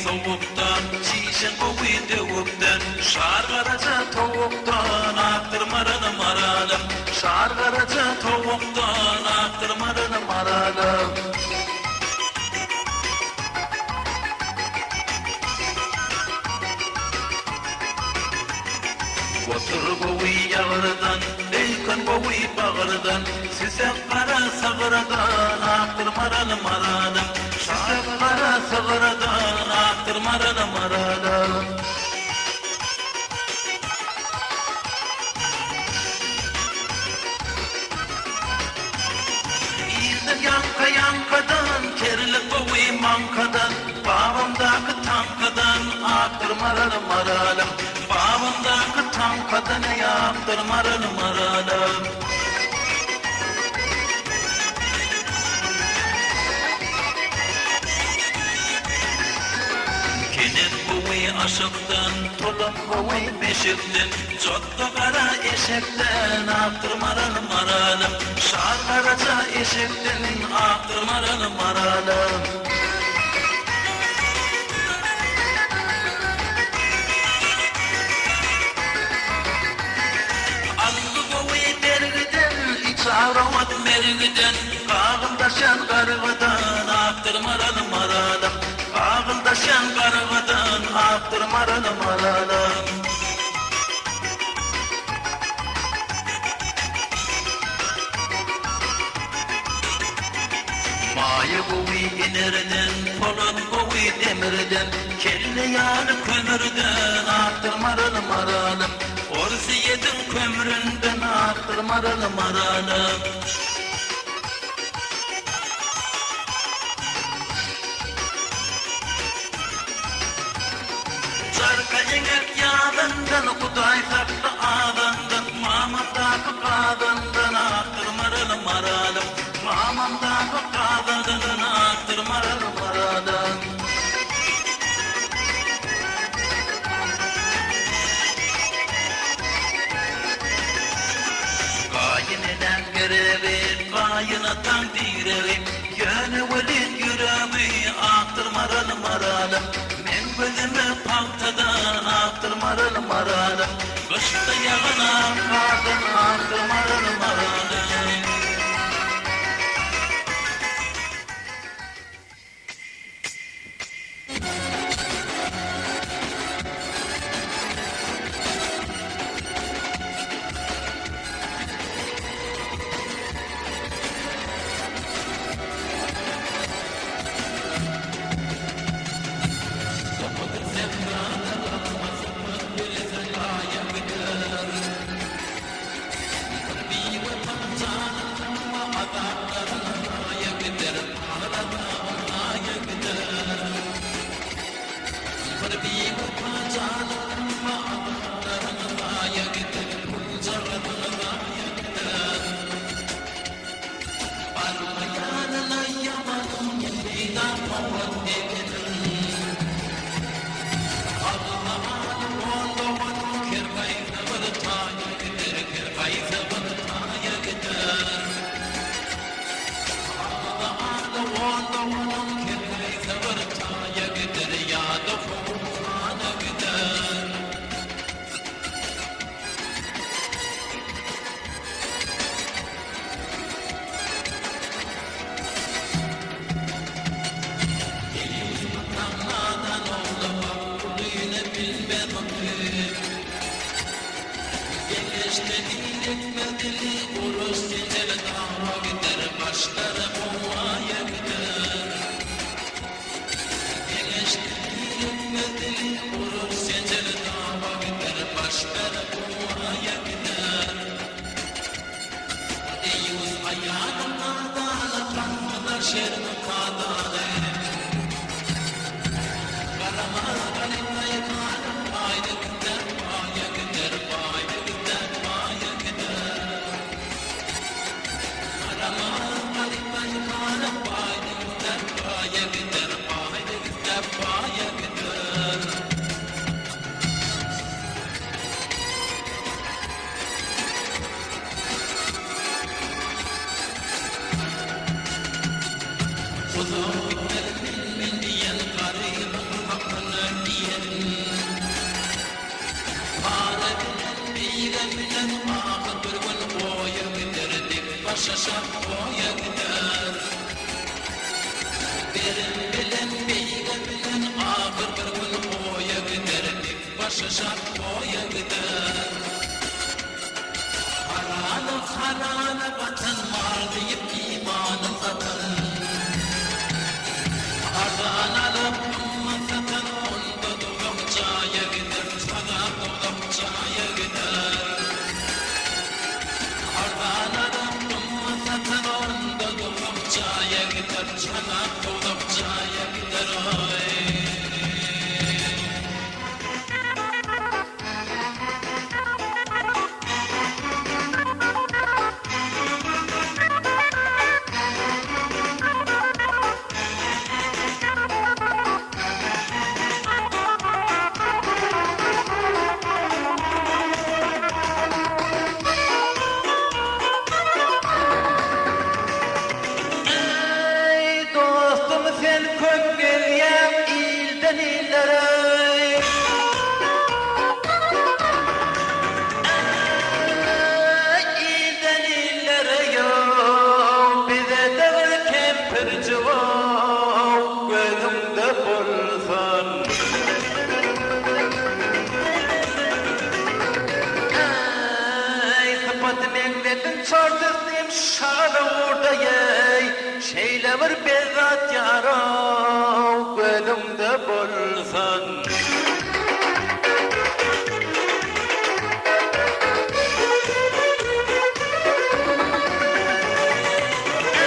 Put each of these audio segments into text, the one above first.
soğuktan, şişen boyu devuktan, şargaraca tavuktan, aktırmarını maralım. Şargaraca tavuktan, aktırmarını maralım. Otur boyu yağırdan, eykan boyu bağırdan, size kara sağırdan, aktırmarını maralım. Size kara sağırdan, aktırmarını maralım. Yanka yankadan, kerlik boyu mankadan, bağımdaki tankadan, aktırmarını maralım. Bağımdaki tankadan, aktırmarını maralım. Kenet boyu aşıktan, tolak boyu beşikten, jotta kara eşekten, aktırmarını maralım. Şargaraca eşekten, aktırmarını maralım. Allı boyu bergiden, iç avramat mergiden, kağıldaşan kargıdan, aktırmarını maralım. Kağıldaşan kargıdan, aktırmarını maralım. Maya boyu inerden, polat boyu demirden, kelle yağlı kömürden, aktırmarını maralım. Orası yedin kömüründen, aktırmarını maralım. Zarka enek yağdandan, kuday saklı ağdandan, mamamdaki qağdandan, aktırmarını maralım. Mamamdaki qağdandan, aktırmarını maralım. Kayıneden görevi, kayınatan direvi, yönü velin yüreği, aktırmarını maralım. Men gözümü paltadan, aktırmarını maralım. Kışta yağınan kardan, aktırmarını maralım. bilen ahır bir gün boya gider dik başaşap boya gider. Berim bilen beyge bilen ahır bir gün boya gider dik başaşap boya gider. Haralı vatan var deyip imanı satan. Ardan alıp satan onda doğum çaya gider. Sana doğum çaya gider. Ardan alıp satan onda doğum çaya gider. Sana doğum çaya gider. Sen kök gelyen ilden illere ilden illere yok bize de kempir cevap gözümde bulsan sıfatım engledin çardırdım şağla orada yey şeyle bir bezat yara gönlümde bulsan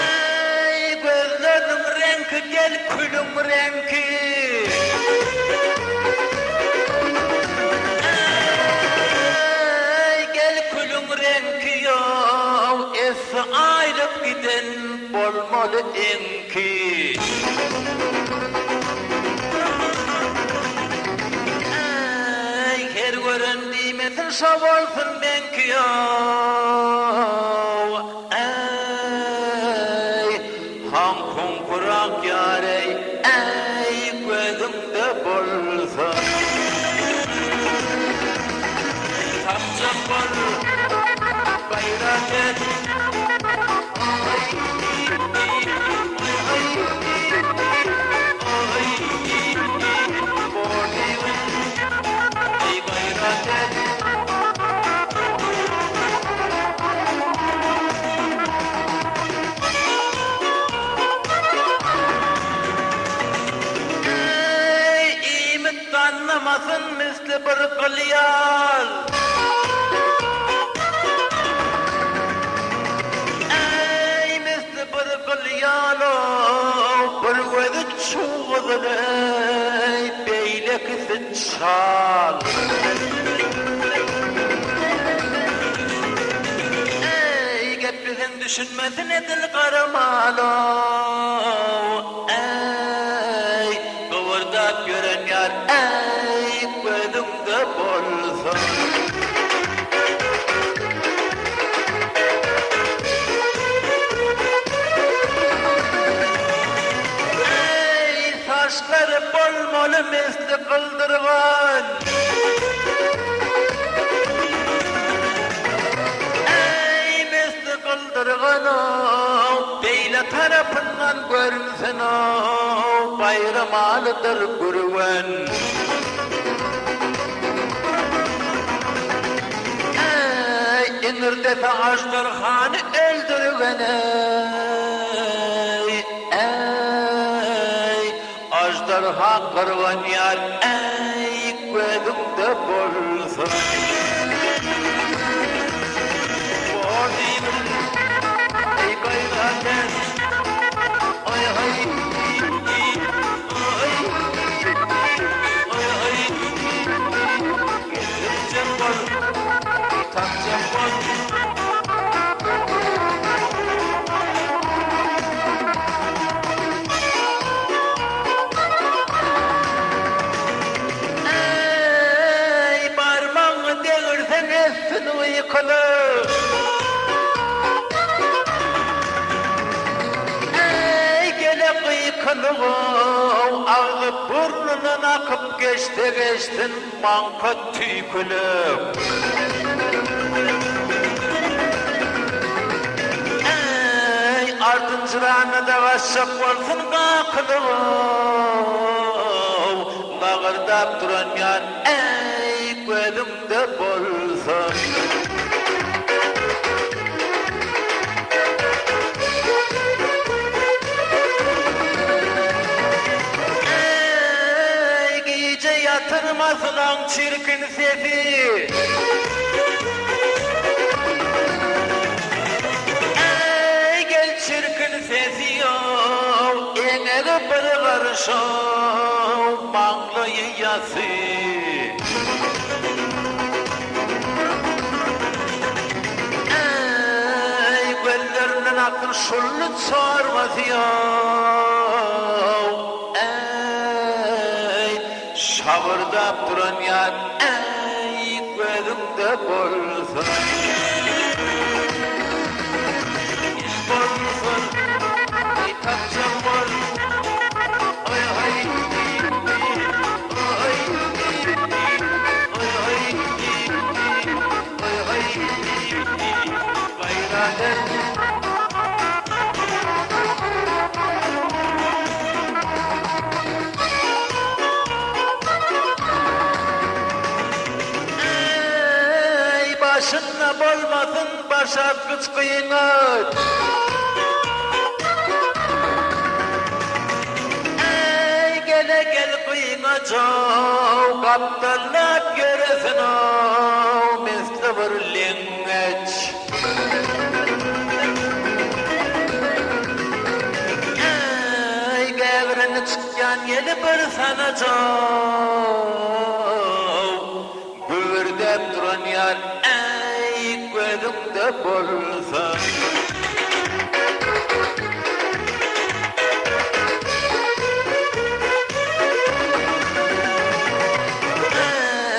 ey gözlerim renki gel külüm renki ey gel külüm renki ya esi ayrılıp giden olmalı enki ey her gören nimetin şavalsın benki ya ey ham kunkurak yarey ey gözümde bulsa tapacak bol bayrak et anlamasın misli bir kılyal ey misli bir kılyal bir gözü çuğuzun ey beylekisi çal ey gepizin düşünmesin edil karamalo ey kıvırdak gören yar ey gözümde bulsa ey saçları bolmalı misli kıldırgan ey misli kıldırgan beyle tarafından görünsen bayramalıdır gürven ey inirdefe Ajdarhan'ı öldürgen ey Ajdarha kırgan yar ey gözümde bulsun ey gayraten ay hay ey parmağını devirsen etsin uykulu ey gele kıykılı ağzı burnunun akıp geçti geçtin manka tüykülü Kur'an'ı da aşık olsun kakılığı Bağırdap duran yan ey gözümde bolsun Ey gece yatırmasın an çirkin sesi bir karışım bağlı yası Ey gözlerinin akıl şullu çağırmaz ya Ey şavırdap duran yar Ey gözümde bolsun Bolsun Ey tatçam bolsun Ey başınla bolmasın başarkıç kıyınız Ey gele gel kıyına çoğ kaptanlap göresin o misli bir lingeç Ey gevrini çıkan yeli bir sana çoğ Güvürdep duran yar ey gözümde bolsun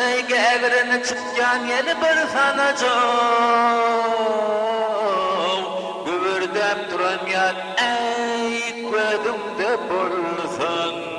Ey gevrini çıkan yeli bir sana çoğ Güvürdep duran yar ey gözümde bolsun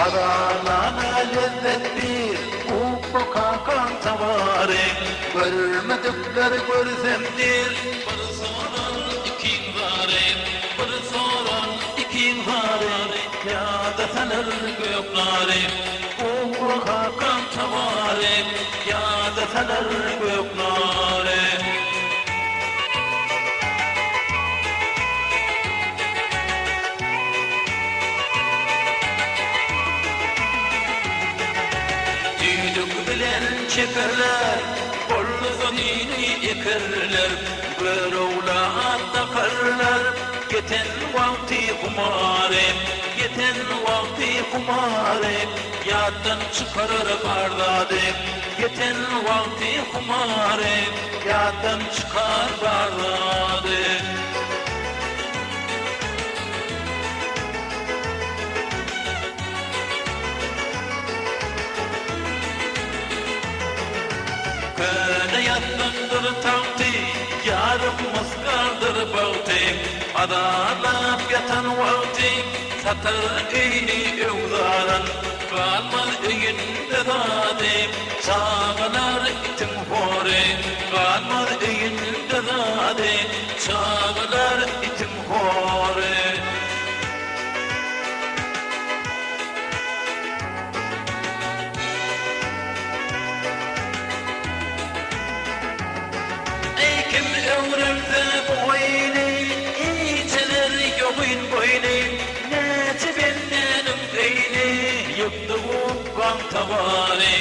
Aralana lezzetli Uppu kakan tavari Görmedikler görsemdir Bir soran ikinvari Bir soran ikinvari Yada sanır gökleri Uppu kakan tavari Yada sanır gökleri Çekerler, bollu zonini ekerler, bir oğlan takarlar, yeten vakti kumare, yeten vakti kumare, yaddan çıkarır bardade, yeten vakti kumare, yaddan çıkar bardade. Yattındır tavti, yarım maskardır bağti Adalap yatan vakti, satır eyni evzaran Kalmaz eyinde zade, çağlar itin hore Kalmaz eyinde zade, çağlar itin hore Ömrümde boyni, içilir yoğun boyni Neci bendenim beyni, yıktı ukkan tavari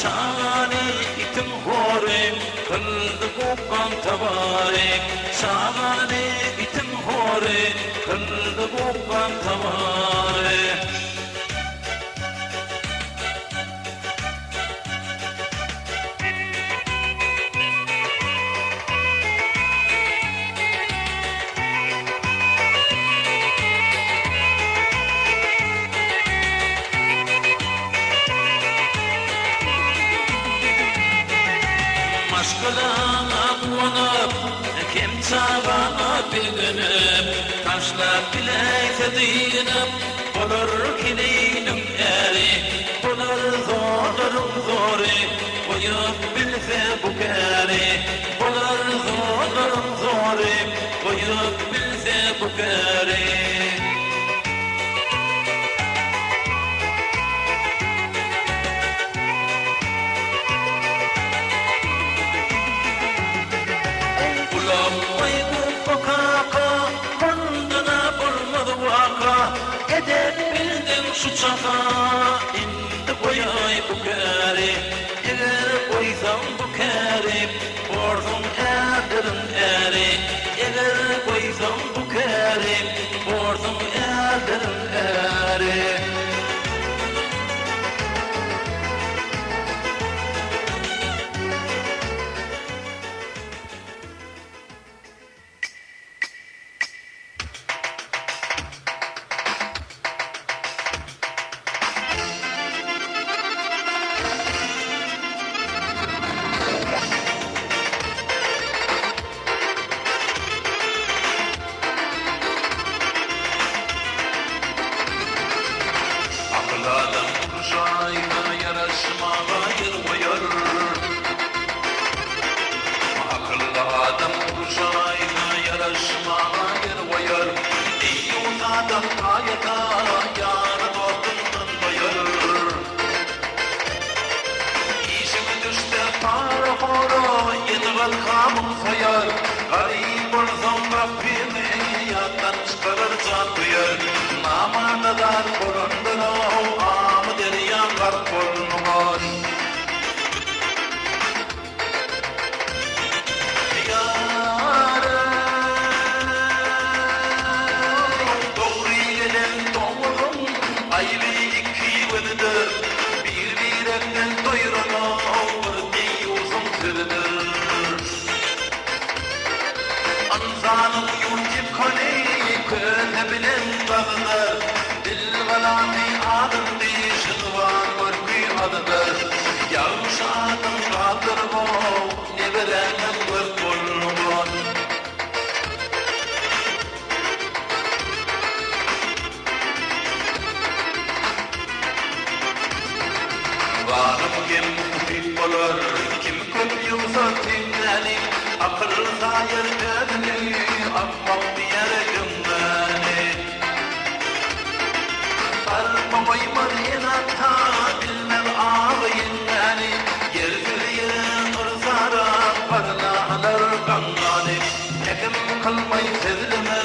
Çağani itim hori, kıldı ukkan tavari Çağani itim hori, kıldı ukkan tavari kılana kuanıp kim çağana bilginip taşlap bilekse dinip olur kileynim eri olur zorlarım zori koyup bilse bu kere olur zorlarım zori koyup bilse bu kere şu çaka indi koyay bu kere eğer koysam bu kere borzum erdirin eri eğer koysam bu kere borzum erdirin eri Akıladım kuşayla yarışmağa yer koyar Akıladım kuşayla yarışmağa yer koyar İyi uzadım kayada yarı dostumdan bayar İşimi düşte para para yediğel kamın sayar Garip olsam Rabbimi yattan çıkarır can duyar Namanadar korundun o amı deryan garp olunur Yarım doğru gelen doğrum ayrı iki bölüdür Bir-birinden doyurulur diye uzun sürdür Anzanın yurtip koni köne bilen dağıdır Dil galami adındı şıdvan mürkü adıdır Yavşadım kaldır bu ne bilenin vırt bulunur Varım kim fit olur kim köp yumsa timleni Akıl zahir ödünü akmak diyer cümleni Sarma koymaz inata bilmem ağlayın yani Yerzülüyün ırzara parlanar kanları Ekim kılmay sezlime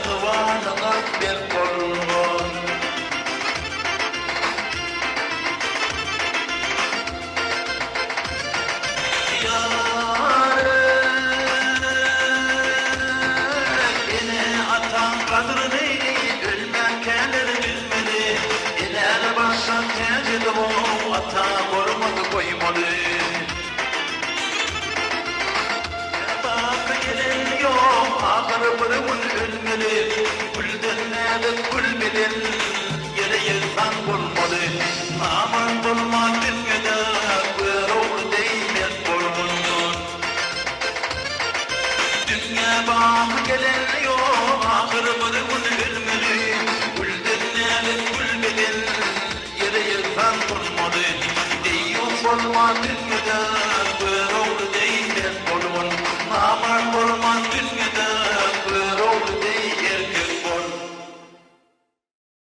tıvanına bir kolun Kadrini ölmem kendini bilmeli İler baştan tecidi bu ata kormadı koymalı Bak gelin yok ahır bırımın ölmeli Gülden nedir gül bilin yere yırtan bulmalı Aman bulmak bilmede kuyar olur değmet bulunur Dünya bak gelin yok ahır bırımın ölmeli